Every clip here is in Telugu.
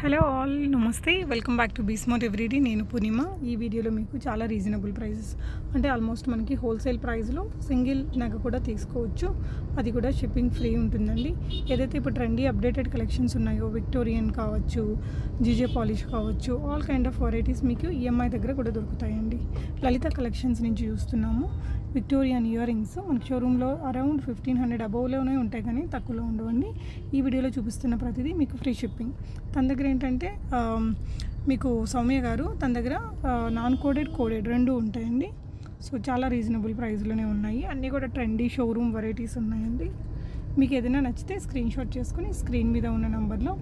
హలో ఆల్, నమస్తే. Welcome back to B Smart everyday. నేను పూర్ణిమ. ఈ వీడియోలో మీకు చాలా రీజనబుల్ ప్రైజెస్, అంటే ఆల్మోస్ట్ మనకి హోల్సేల్ ప్రైస్లో సింగిల్ నగ కూడా తీసుకోవచ్చు. అది కూడా షిప్పింగ్ ఫ్రీ ఉంటుందండి. ఏదైతే ఇప్పుడు ట్రెండీ అప్డేటెడ్ కలెక్షన్స్ ఉన్నాయో, విక్టోరియన్ కావచ్చు, జీజే పాలిష్ కావచ్చు, ఆల్ కైండ్ ఆఫ్ వెరైటీస్ మీకు ఈఎంఐ దగ్గర కూడా దొరుకుతాయండి. లలిత కలెక్షన్స్ నుంచి చూస్తున్నాము. విక్టోరియన్ ఇయర్ రింగ్స్ మనకి షోరూంలో అరౌండ్ 1500 అబోవ్లోనే ఉంటాయి, కానీ తక్కువలో ఉండవండి. ఈ వీడియోలో చూపిస్తున్న ప్రతిదీ మీకు ఫ్రీ షిప్పింగ్. తన దగ్గర ఏంటంటే మీకు సౌమ్య గారు, తన దగ్గర నాన్ కోడెడ్ రెండు ఉంటాయండి. సో చాలా రీజనబుల్ ప్రైస్లోనే ఉన్నాయి. అన్నీ కూడా ట్రెండీ షోరూమ్ వెరైటీస్ ఉన్నాయండి. మీకు ఏదైనా నచ్చితే స్క్రీన్ షాట్ చేసుకుని స్క్రీన్ మీద ఉన్న నెంబర్లో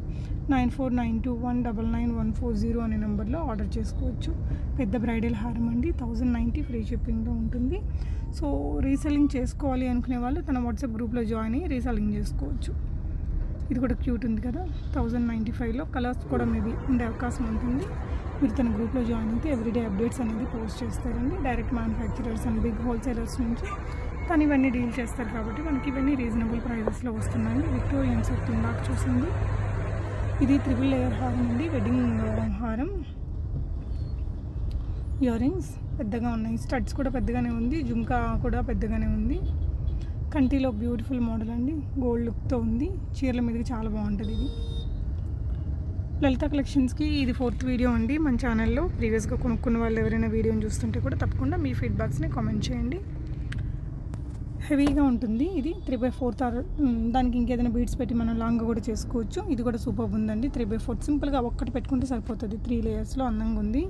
9492199140 అనే నెంబర్లో ఆర్డర్ చేసుకోవచ్చు. పెద్ద బ్రైడల్ హారం అండి, 1090 ఫ్రీ షిప్పింగ్లో ఉంటుంది. సో రీసెల్లింగ్ చేసుకోవాలి అనుకునే వాళ్ళు తన వాట్సాప్ గ్రూప్లో జాయిన్ అయ్యి రీసెల్లింగ్ చేసుకోవచ్చు. ఇది కూడా క్యూట్ ఉంది కదా, 1095లో. కలర్స్ కూడా మేబీ ఉండే అవకాశం ఉంటుంది. మీరు తన గ్రూప్లో జాయిన్ అయితే ఎవ్రీడే అప్డేట్స్ అనేది పోస్ట్ చేస్తారండి. Direct manufacturers and big wholesalers నుంచి తను ఇవన్నీ డీల్ చేస్తారు కాబట్టి మనకి ఇవన్నీ రీజనబుల్ ప్రైజెస్లో వస్తున్నాయి. విక్టోరియన్ సెట్ ఇందాక చూసింది, ఇది 3 లేయర్ హారం అండి, వెడ్డింగ్ హారం. ఇయర్ రింగ్స్ పెద్దగా ఉన్నాయి, స్టడ్స్ కూడా పెద్దగానే ఉంది, జుంకా కూడా పెద్దగానే ఉంది. కంటిలో బ్యూటిఫుల్ మోడల్ అండి, గోల్డ్ లుక్తో ఉంది. చీరల మీదకి చాలా బాగుంటుంది ఇది. లలిత కలెక్షన్స్కి ఇది 4th వీడియో అండి మన ఛానల్లో. ప్రీవియస్గా కొనుక్కున్న వాళ్ళు ఎవరైనా వీడియోని చూస్తుంటే కూడా తప్పకుండా మీ ఫీడ్బ్యాక్స్ని కామెంట్ చేయండి. హెవీగా ఉంటుంది ఇది, 3/4 దానికి ఇంకేదైనా బీడ్స్ పెట్టి మనం లాంగ్గా కూడా చేసుకోవచ్చు. ఇది కూడా సూపర్ ఉందండి, 3/4 సింపుల్గా ఒక్కటి పెట్టుకుంటే సరిపోతుంది. 3 లేయర్స్లో అందంగా ఉంది.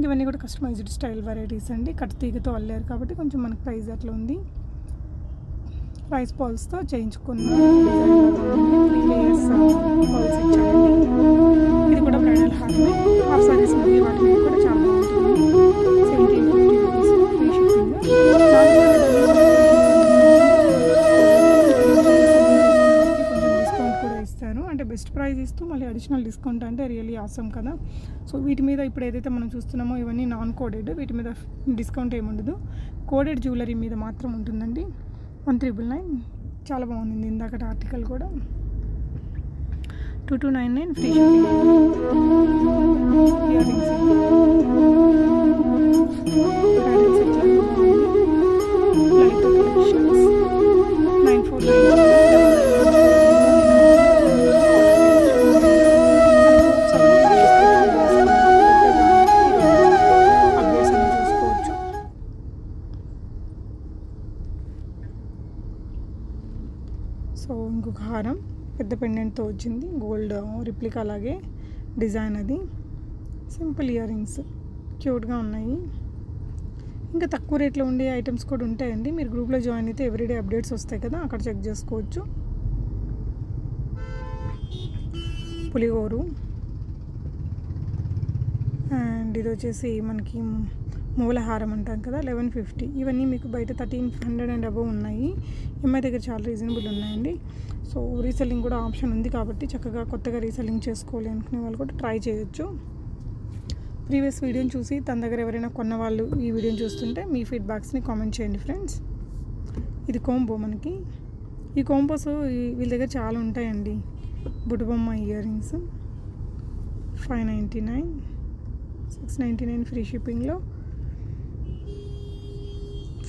ఇవన్నీ కూడా కస్టమైజ్డ్ స్టైల్ వెరైటీస్ అండి, కట్ తీగతో అల్లారు కాబట్టి కొంచెం మనకు ప్రైస్ అట్లా ఉంది. రైస్ బాల్స్తో చేయించుకున్న 3 లేయర్స్ బాల్స్ ఇచ్చారండి. ఇది కూడా బ్రైడల్ హార్ట్, హాఫ్ సారీస్ ఉంది, వాటి మీద కూడా చాలా బాగుంటుంది. 1750 రూపీస్ ఫ్రీ షిప్పింగ్. కొంచెం డిస్కౌంట్ కూడా ఇస్తారు, అంటే బెస్ట్ ప్రైస్ ఇస్తూ మళ్ళీ అడిషనల్ డిస్కౌంట్ అంటే రియల్లీ ఆసమ్ కదా. సో వీటి మీద ఇప్పుడు ఏదైతే మనం చూస్తున్నామో ఇవన్నీ నాన్ కోడెడ్, వీటి మీద డిస్కౌంట్ ఏముండదు. కోడెడ్ జ్యువెలరీ మీద మాత్రం ఉంటుందండి. 1399 చాలా బాగుంది. ఇందాకటి ఆర్టికల్ కూడా 2299 ఫ్రీ షిప్పింగ్. ఇయర్ రింగ్స్ లలిత కలెక్షన్స్ 949. సో ఇంకొక హారం పెద్ద పెండెంట్తో వచ్చింది, గోల్డ్ రిప్లికా అలాగే డిజైన్. అది సింపుల్ ఇయర్ రింగ్స్ క్యూట్గా ఉన్నాయి. ఇంకా తక్కువ రేట్లో ఉండే ఐటమ్స్ కూడా ఉంటాయండి. మీరు గ్రూప్లో జాయిన్ అయితే ఎవ్రీడే అప్డేట్స్ వస్తాయి కదా, అక్కడ చెక్ చేసుకోవచ్చు. పులిగోరు అండ్ ఇది వచ్చేసి మనకి మూలహారం అంటాం కదా, 1150. ఇవన్నీ మీకు బయట 1300 అండ్ అబవ్ ఉన్నాయి. ఈఎంఐ దగ్గర చాలా రీజనబుల్ ఉన్నాయండి. సో రీసెల్లింగ్ కూడా ఆప్షన్ ఉంది కాబట్టి చక్కగా కొత్తగా రీసెల్లింగ్ చేసుకోవాలి అనుకునే వాళ్ళు కూడా ట్రై చేయొచ్చు. ప్రీవియస్ వీడియోని చూసి తన దగ్గర ఎవరైనా కొన్న వాళ్ళు ఈ వీడియోని చూస్తుంటే మీ ఫీడ్బ్యాక్స్ని కామెంట్ చేయండి ఫ్రెండ్స్. ఇది కోంబో మనకి. ఈ కోంబోస్ వీళ్ళ దగ్గర చాలా ఉంటాయండి. బుడ్డబొమ్మ ఇయర్ రింగ్స్ 599, 699 ఫ్రీ షిప్పింగ్లో,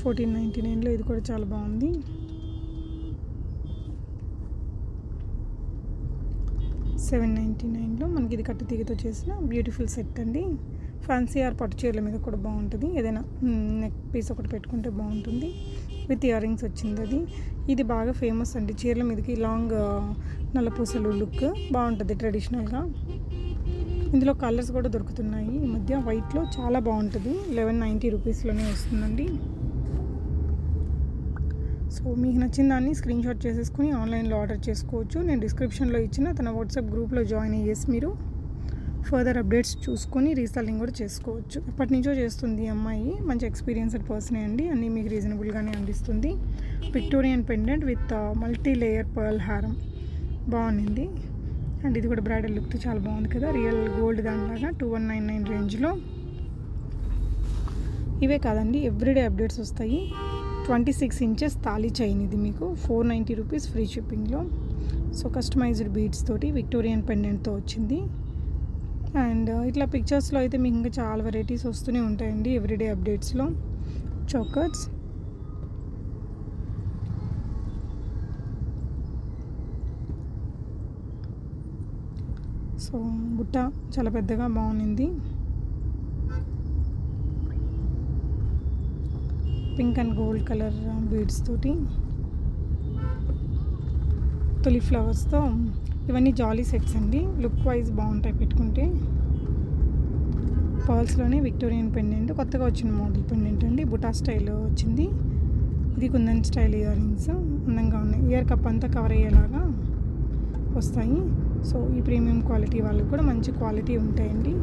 1499లో. ఇది కూడా చాలా బాగుంది. 799లో మనకి ఇది కట్టు తీగతో చేసిన బ్యూటిఫుల్ సెట్ అండి. ఫ్యాన్సీ ఆర్ పట్టు చీరల మీద కూడా బాగుంటుంది. ఏదైనా నెక్ పీస్ ఒకటి పెట్టుకుంటే బాగుంటుంది. విత్ ఇయర్ రింగ్స్ వచ్చింది. ఇది బాగా ఫేమస్ అండి, చీరల మీదకి లాంగ్ నల్లపూసలు లుక్ బాగుంటుంది ట్రెడిషనల్గా. ఇందులో కలర్స్ కూడా దొరుకుతున్నాయి ఈ మధ్య. వైట్లో చాలా బాగుంటుంది, 1190 రూపీస్లోనే వస్తుందండి. సో మీకు నచ్చిన దాన్ని స్క్రీన్ షాట్ చేసేసుకుని ఆన్లైన్లో ఆర్డర్ చేసుకోవచ్చు. నేను డిస్క్రిప్షన్లో ఇచ్చిన తన వాట్సాప్ గ్రూప్లో జాయిన్ అయ్యేసి మీరు ఫర్దర్ అప్డేట్స్ చూసుకొని రీసెల్లింగ్ కూడా చేసుకోవచ్చు. ఎప్పటి నుంచో చేస్తుంది ఈ అమ్మాయి, మంచి ఎక్స్పీరియన్స్డ్ పర్సనే అండి. అన్నీ మీకు రీజనబుల్గానే అందిస్తుంది. Victorian pendant with multi layer pearl హారం బాగుంది. అండ్ ఇది కూడా బ్రైడల్ లుక్తో చాలా బాగుంది కదా, రియల్ గోల్డ్ దానిలాగా. 2199 రేంజ్లో. ఇవే కాదండి, ఎవ్రీడే అప్డేట్స్ వస్తాయి. 26 ఇంచెస్ తాళీ చైన్, ఇది మీకు 490 రూపీస్ ఫ్రీ షిప్పింగ్లో. సో కస్టమైజ్డ్ బీడ్స్ తోటి విక్టోరియన్ పెండెంట్తో వచ్చింది. అండ్ ఇట్లా పిక్చర్స్లో అయితే మీకు ఇంకా చాలా వెరైటీస్ వస్తూనే ఉంటాయండి ఎవ్రీడే అప్డేట్స్లో. చోకర్స్, సో బుట్ట చాలా పెద్దగా బాగుంది. Pink and gold colour beads తోటి తొలి ఫ్లవర్స్తో ఇవన్నీ జాలీ సెట్స్ అండి. లుక్ వైజ్ బాగుంటాయి పెట్టుకుంటే. పర్ల్స్లోనే విక్టోరియన్ పెండెంట్, కొత్తగా వచ్చిన మోడల్ పెండెంట్ అండి. బుటా స్టైల్లో వచ్చింది. ఇది కుందన్ స్టైల్ ఇయర్ రింగ్స్ అందంగా ఉన్నాయి. ఇయర్ కప్ అంతా కవర్ అయ్యేలాగా వస్తాయి. సో ఈ ప్రీమియం క్వాలిటీ వాళ్ళకి కూడా మంచి క్వాలిటీ ఉంటాయండి.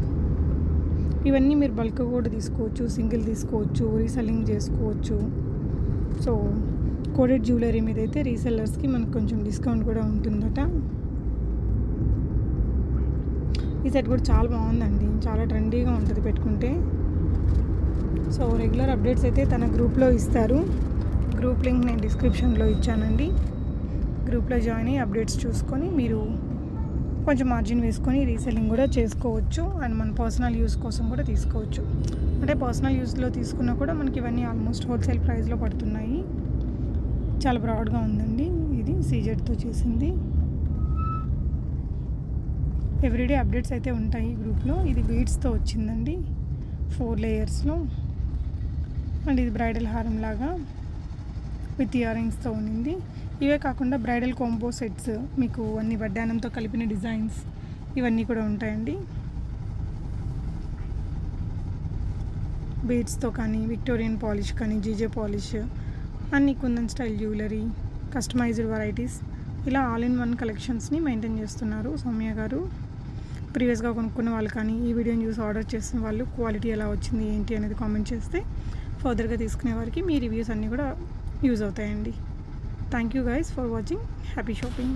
ఇవన్నీ మీరు బల్క్ కూడా తీసుకోవచ్చు, సింగిల్ తీసుకోవచ్చు, రీసెల్లింగ్ చేసుకోవచ్చు. సో కోడెడ్ జ్యువెలరీ మీద అయితే రీసెల్లర్స్కి మనకు కొంచెం డిస్కౌంట్ కూడా ఉంటుందట. ఈ సెట్ కూడా చాలా బాగుందండి, చాలా ట్రెండీగా ఉంటుంది పెట్టుకుంటే. సో రెగ్యులర్ అప్డేట్స్ అయితే తన గ్రూప్లో ఇస్తారు. గ్రూప్ లింక్ నేను డిస్క్రిప్షన్లో ఇచ్చానండి. గ్రూప్లో జాయిన్ అయ్యి అప్డేట్స్ చూసుకొని మీరు కొంచెం మార్జిన్ వేసుకొని రీసెల్లింగ్ కూడా చేసుకోవచ్చు. అండ్ మన పర్సనల్ యూస్ కోసం కూడా తీసుకోవచ్చు. అంటే పర్సనల్ యూస్లో తీసుకున్నా కూడా మనకి ఇవన్నీ ఆల్మోస్ట్ హోల్సేల్ ప్రైస్లో పడుతున్నాయి. చాలా బ్రాడ్గా ఉందండి. ఇది సీజెడ్తో చేసింది. ఎవ్రీడే అప్డేట్స్ అయితే ఉంటాయి గ్రూప్లో. ఇది బీడ్స్తో వచ్చిందండి 4 లేయర్స్లో. అండ్ ఇది బ్రైడల్ హారం లాగా విత్ ఇయర్ రింగ్స్తో ఉన్నింది. ఇవే కాకుండా బ్రైడల్ కాంబో సెట్స్ మీకు అన్ని వడ్డానంతో కలిపిన డిజైన్స్ ఇవన్నీ కూడా ఉంటాయండి. బీడ్స్తో కానీ, విక్టోరియన్ పాలిష్ కానీ, జీజే పాలిష్, అన్ని kundan style jewellery, customised varieties, ఇలా ఆల్ ఇన్ వన్ కలెక్షన్స్ని మెయింటైన్ చేస్తున్నారు సౌమ్య గారు. ప్రీవియస్గా కొనుక్కున్న వాళ్ళు కానీ, ఈ వీడియోని చూసి ఆర్డర్ చేసిన వాళ్ళు క్వాలిటీ ఎలా వచ్చింది ఏంటి అనేది కామెంట్ చేస్తే ఫర్దర్గా తీసుకునే వారికి మీ రివ్యూస్ అన్నీ కూడా యూజ్ అవుతాయండి. Thank you guys for watching. Happy shopping.